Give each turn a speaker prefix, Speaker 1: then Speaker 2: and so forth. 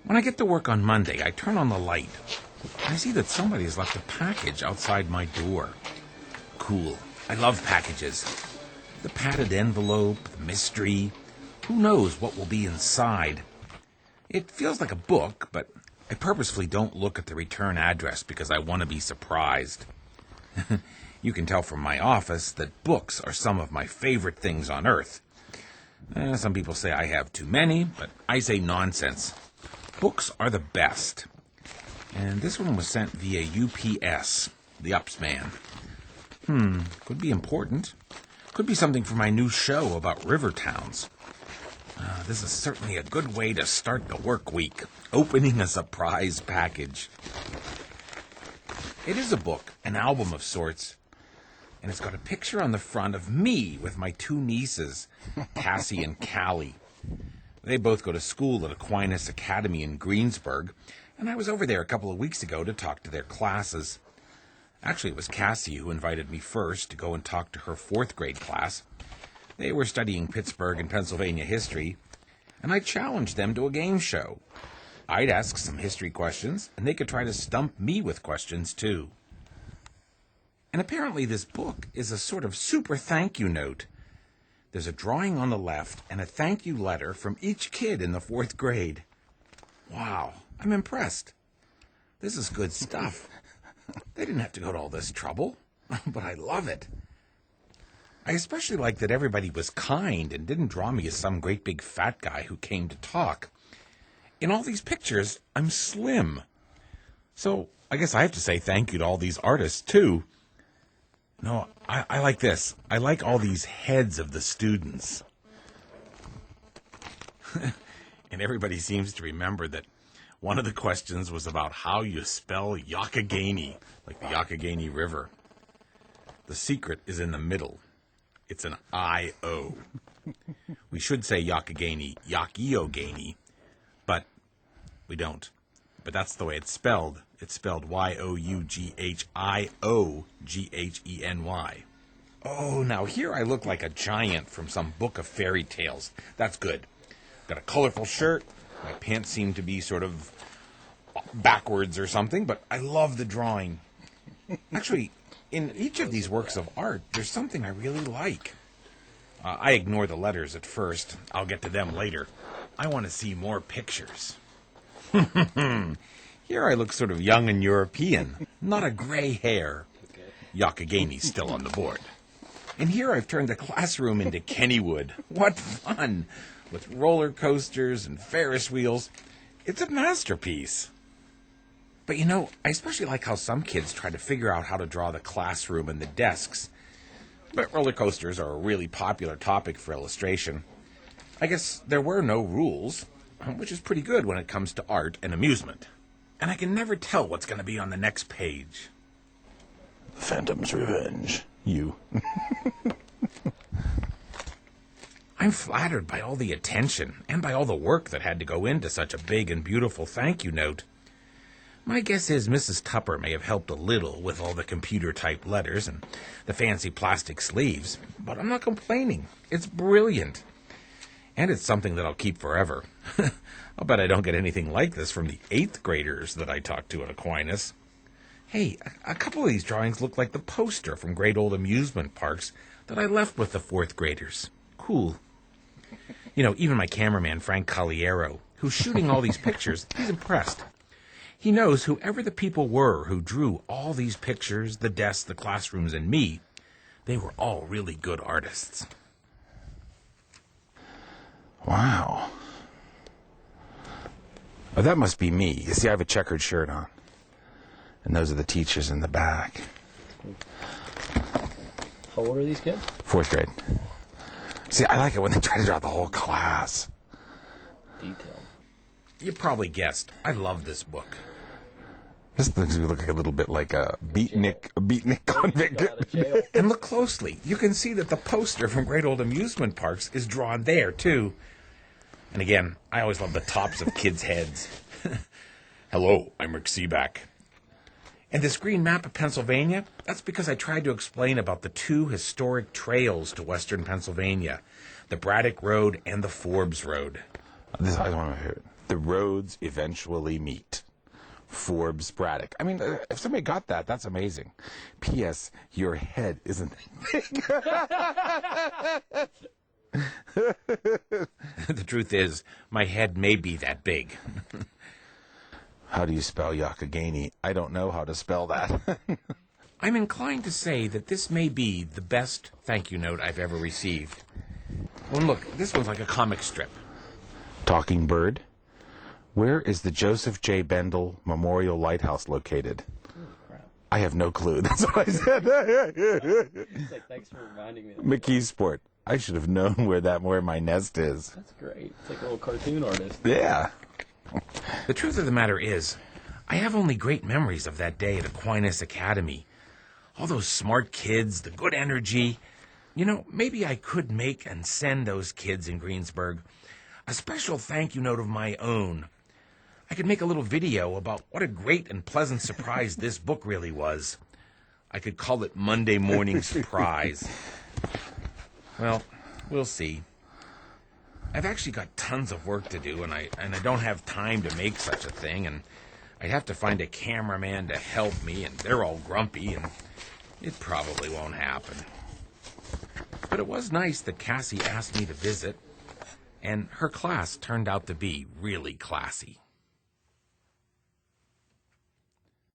Speaker 1: When I get to work on Monday, I turn on the light. I see that somebody has left a package outside my door. Cool. I love packages. The padded envelope, the mystery. Who knows what will be inside? It feels like a book, but I purposefully don't look at the return address because I want to be surprised. You can tell from my office that books are some of my favorite things on earth. Some people say I have too many, but I say nonsense. Books are the best. And this one was sent via UPS, the UPS man. Could be important. Could be something for my new show about river towns. This is certainly a good way to start the work week, opening a surprise package. It is a book, an album of sorts, and it's got a picture on the front of me with my two nieces, Cassie and Callie. They both go to school at Aquinas Academy in Greensburg, and I was over there a couple of weeks ago to talk to their classes. Actually, it was Cassie who invited me first to go and talk to her fourth grade class. They were studying Pittsburgh and Pennsylvania history, and I challenged them to a game show. I'd ask some history questions, and they could try to stump me with questions, too. And apparently this book is a sort of super thank you note. There's a drawing on the left and a thank you letter from each kid in the fourth grade. Wow, I'm impressed. This is good stuff. They didn't have to go to all this trouble, but I love it. I especially like that everybody was kind and didn't draw me as some great big fat guy who came to talk. In all these pictures, I'm slim. So I guess I have to say thank you to all these artists, too. No, I like this. I like all these heads of the students. And everybody seems to remember that one of the questions was about how you spell Youghiogheny, like the Youghiogheny River. The secret is in the middle. It's an I-O. We should say Youghiogheny, but we don't. But that's the way it's spelled. It's spelled Youghiogheny. Oh, now here I look like a giant from some book of fairy tales. That's good. Got a colorful shirt. My pants seem to be sort of backwards or something, but I love the drawing. Actually, in each of these works of art, there's something I really like. I ignore the letters at first. I'll get to them later. I want to see more pictures. Here I look sort of young and European, not a gray hair. Youghioghany's still on the board. And here I've turned the classroom into Kennywood. What fun! With roller coasters and Ferris wheels. It's a masterpiece. But you know, I especially like how some kids try to figure out how to draw the classroom and the desks. But roller coasters are a really popular topic for illustration. I guess there were no rules, which is pretty good when it comes to art and amusement. And I can never tell what's going to be on the next page.
Speaker 2: Phantom's Revenge. You.
Speaker 1: I'm flattered by all the attention and by all the work that had to go into such a big and beautiful thank you note. My guess is Mrs. Tupper may have helped a little with all the computer-typed letters and the fancy plastic sleeves, but I'm not complaining. It's brilliant. And it's something that I'll keep forever. I'll bet I don't get anything like this from the 8th graders that I talk to at Aquinas. Hey, a couple of these drawings look like the poster from great old amusement parks that I left with the 4th graders. Cool. You know, even my cameraman, Frank Colliero, who's shooting all these pictures, he's impressed. He knows whoever the people were who drew all these pictures, the desks, the classrooms, and me, they were all really good artists.
Speaker 2: Wow. Oh, that must be me. You see, I have a checkered shirt on. And those are the teachers in the back.
Speaker 3: How old are these kids?
Speaker 2: 4th grade. See, I like it when they try to draw the whole class.
Speaker 3: Detailed.
Speaker 1: You probably guessed, I love this book.
Speaker 2: This makes me look like a little bit like a beatnik convict.
Speaker 1: And look closely. You can see that the poster from great old amusement parks is drawn there, too. And again, I always love the tops of kids' heads. Hello, I'm Rick Sebak. And this green map of Pennsylvania, that's because I tried to explain about the 2 historic trails to western Pennsylvania, the Braddock Road and the Forbes Road.
Speaker 2: I want to hear it. The roads eventually meet. Forbes Braddock. I mean, if somebody got that, that's amazing. P.S. Your head isn't big.
Speaker 1: The truth is, my head may be that big.
Speaker 2: How do you spell Yakagani? I don't know how to spell that.
Speaker 1: I'm inclined to say that this may be the best thank you note I've ever received. Well, look, this one's like a comic strip.
Speaker 2: Talking bird. Where is the Joseph J. Bendel Memorial Lighthouse located?
Speaker 3: Oh, crap.
Speaker 2: I have no clue. That's what I said.
Speaker 3: It's like, thanks for reminding me.
Speaker 2: McKeesport. I should have known where my nest is.
Speaker 3: That's great. It's like a little cartoon artist.
Speaker 2: Yeah.
Speaker 1: The truth of the matter is, I have only great memories of that day at Aquinas Academy. All those smart kids, the good energy. You know, maybe I could make and send those kids in Greensburg a special thank you note of my own. I could make a little video about what a great and pleasant surprise this book really was. I could call it Monday Morning Surprise. Well, we'll see. I've actually got tons of work to do, and I don't have time to make such a thing, and I'd have to find a cameraman to help me, and they're all grumpy, and it probably won't happen. But it was nice that Cassie asked me to visit, and her class turned out to be really classy.